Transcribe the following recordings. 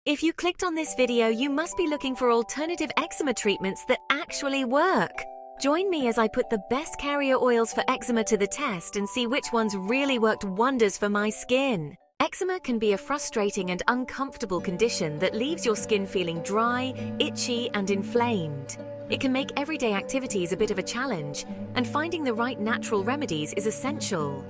If you clicked on this video, you must be looking for alternative eczema treatments that actually work. Join me as I put the best carrier oils for eczema to the test and see which ones really worked wonders for my skin. Eczema can be a frustrating and uncomfortable condition that leaves your skin feeling dry, itchy, and inflamed. It can make everyday activities a bit of a challenge, and finding the right natural remedies is essential.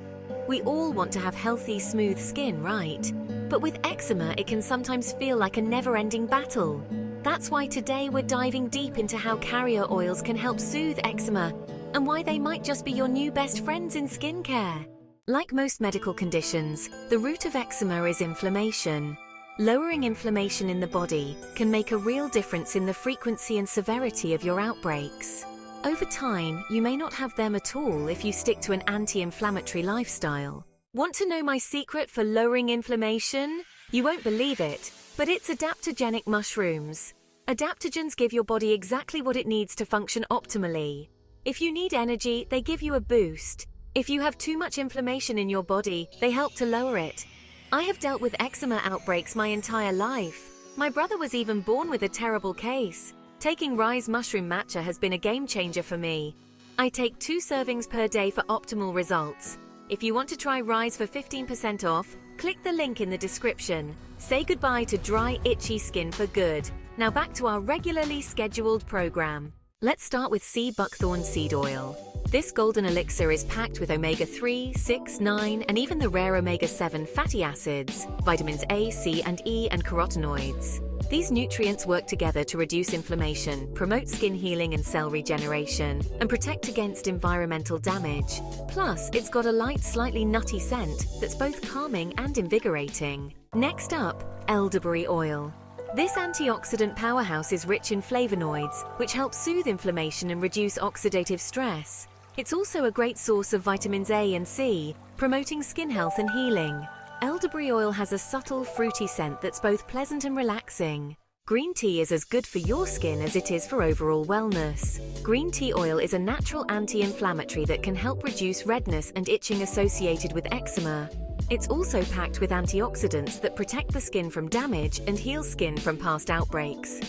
We all want to have healthy, smooth skin, right? But with eczema, it can sometimes feel like a never-ending battle. That's why today we're diving deep into how carrier oils can help soothe eczema and why they might just be your new best friends in skincare. Like most medical conditions, the root of eczema is inflammation. Lowering inflammation in the body can make a real difference in the frequency and severity of your outbreaks. Over time, you may not have them at all if you stick to an anti-inflammatory lifestyle. Want to know my secret for lowering inflammation? You won't believe it, but it's adaptogenic mushrooms. Adaptogens give your body exactly what it needs to function optimally. If you need energy, they give you a boost. If you have too much inflammation in your body, they help to lower it. I have dealt with eczema outbreaks my entire life. My brother was even born with a terrible case. Taking Rise Mushroom Matcha has been a game changer for me. I take 2 servings per day for optimal results. If you want to try Rise for 15% off, click the link in the description. Say goodbye to dry, itchy skin for good. Now back to our regularly scheduled program. Let's start with Buckthorn Seed Oil. This golden elixir is packed with omega-3, 6, 9, and even the rare omega-7 fatty acids, vitamins A, C, and E, and carotenoids. These nutrients work together to reduce inflammation, promote skin healing and cell regeneration, and protect against environmental damage. Plus, it's got a light, slightly nutty scent that's both calming and invigorating. Next up, Elderberry Oil. This antioxidant powerhouse is rich in flavonoids, which help soothe inflammation and reduce oxidative stress. It's also a great source of vitamins A and C, promoting skin health and healing. Elderberry oil has a subtle, fruity scent that's both pleasant and relaxing. Green tea is as good for your skin as it is for overall wellness. Green tea oil is a natural anti-inflammatory that can help reduce redness and itching associated with eczema. It's also packed with antioxidants that protect the skin from damage and heal skin from past outbreaks.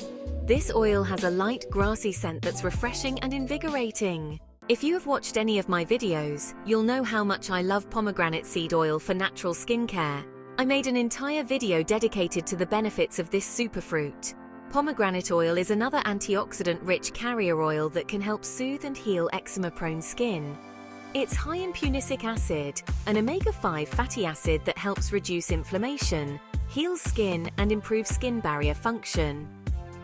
This oil has a light, grassy scent that's refreshing and invigorating. If you have watched any of my videos, you'll know how much I love pomegranate seed oil for natural skincare. I made an entire video dedicated to the benefits of this superfruit. Pomegranate oil is another antioxidant-rich carrier oil that can help soothe and heal eczema-prone skin. It's high in punicic acid, an omega-5 fatty acid that helps reduce inflammation, heals skin, and improves skin barrier function.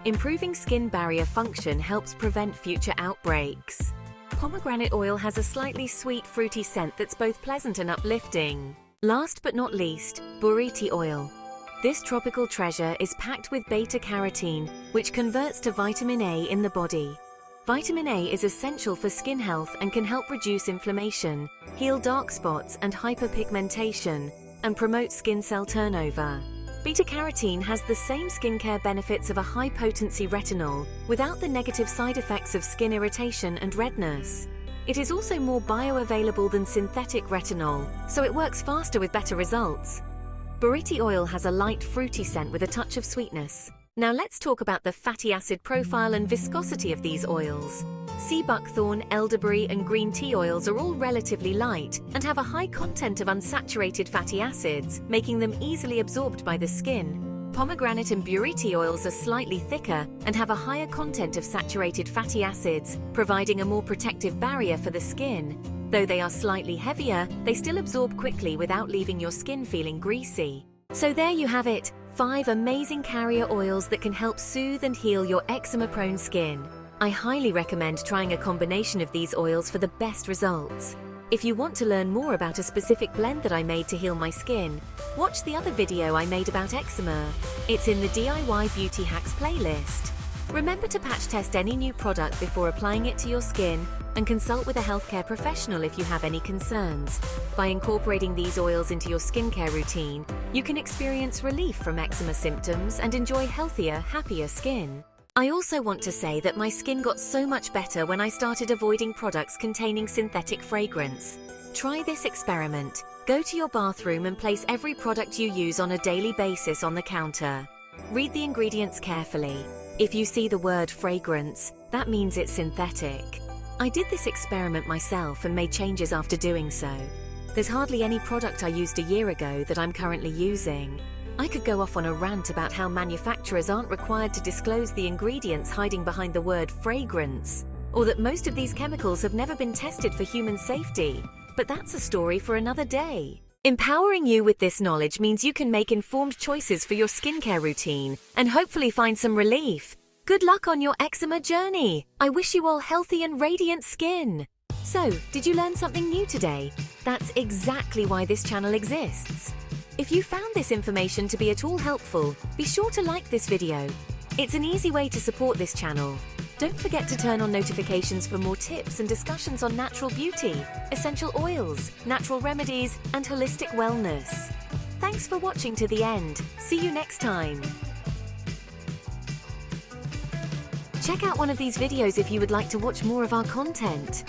Improving skin barrier function helps prevent future outbreaks. Pomegranate oil has a slightly sweet, fruity scent that's both pleasant and uplifting. Last but not least, Buriti Oil. This tropical treasure is packed with beta-carotene, which converts to vitamin A in the body. Vitamin A is essential for skin health and can help reduce inflammation, heal dark spots and hyperpigmentation, and promote skin cell turnover. Beta-carotene has the same skincare benefits of a high-potency retinol without the negative side effects of skin irritation and redness. It is also more bioavailable than synthetic retinol, so it works faster with better results. Buriti oil has a light, fruity scent with a touch of sweetness. Now let's talk about the fatty acid profile and viscosity of these oils. Buckthorn, elderberry, and green tea oils are all relatively light and have a high content of unsaturated fatty acids, making them easily absorbed by the skin. Pomegranate and buriti oils are slightly thicker and have a higher content of saturated fatty acids, providing a more protective barrier for the skin. Though they are slightly heavier, they still absorb quickly without leaving your skin feeling greasy. So there you have it, 5 amazing carrier oils that can help soothe and heal your eczema-prone skin. I highly recommend trying a combination of these oils for the best results. If you want to learn more about a specific blend that I made to heal my skin, watch the other video I made about eczema. It's in the DIY Beauty Hacks playlist. Remember to patch test any new product before applying it to your skin and consult with a healthcare professional if you have any concerns. By incorporating these oils into your skincare routine, you can experience relief from eczema symptoms and enjoy healthier, happier skin. I also want to say that my skin got so much better when I started avoiding products containing synthetic fragrance. Try this experiment. Go to your bathroom and place every product you use on a daily basis on the counter. Read the ingredients carefully. If you see the word fragrance, that means it's synthetic. I did this experiment myself and made changes after doing so. There's hardly any product I used a year ago that I'm currently using. I could go off on a rant about how manufacturers aren't required to disclose the ingredients hiding behind the word fragrance, or that most of these chemicals have never been tested for human safety. But that's a story for another day. Empowering you with this knowledge means you can make informed choices for your skincare routine and hopefully find some relief. Good luck on your eczema journey. I wish you all healthy and radiant skin. So, did you learn something new today? That's exactly why this channel exists. If you found this information to be at all helpful, be sure to like this video. It's an easy way to support this channel. Don't forget to turn on notifications for more tips and discussions on natural beauty, essential oils, natural remedies, and holistic wellness. Thanks for watching to the end. See you next time. Check out one of these videos if you would like to watch more of our content.